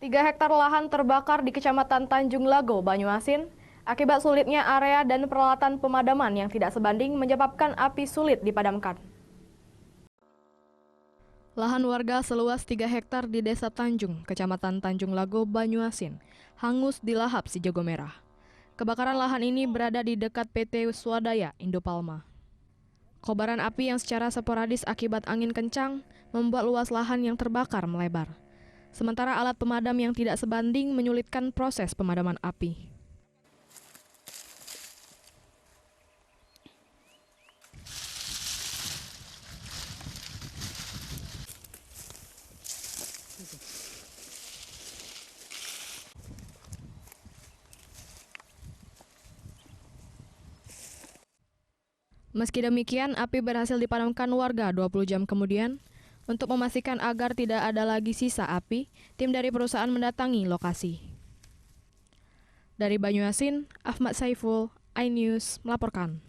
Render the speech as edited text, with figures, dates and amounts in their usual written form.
3 hektar lahan terbakar di Kecamatan Tanjung Lago, Banyuasin. Akibat sulitnya area dan peralatan pemadaman yang tidak sebanding menyebabkan api sulit dipadamkan. Lahan warga seluas 3 hektar di Desa Tanjung, Kecamatan Tanjung Lago, Banyuasin, hangus dilahap si jago merah. Kebakaran lahan ini berada di dekat PT Swadaya Indopalma. Kobaran api yang secara sporadis akibat angin kencang membuat luas lahan yang terbakar melebar. Sementara alat pemadam yang tidak sebanding menyulitkan proses pemadaman api. Meski demikian, api berhasil dipadamkan warga 20 jam kemudian. Untuk memastikan agar tidak ada lagi sisa api, tim dari perusahaan mendatangi lokasi. Dari Banyuasin, Ahmad Saiful, iNews melaporkan.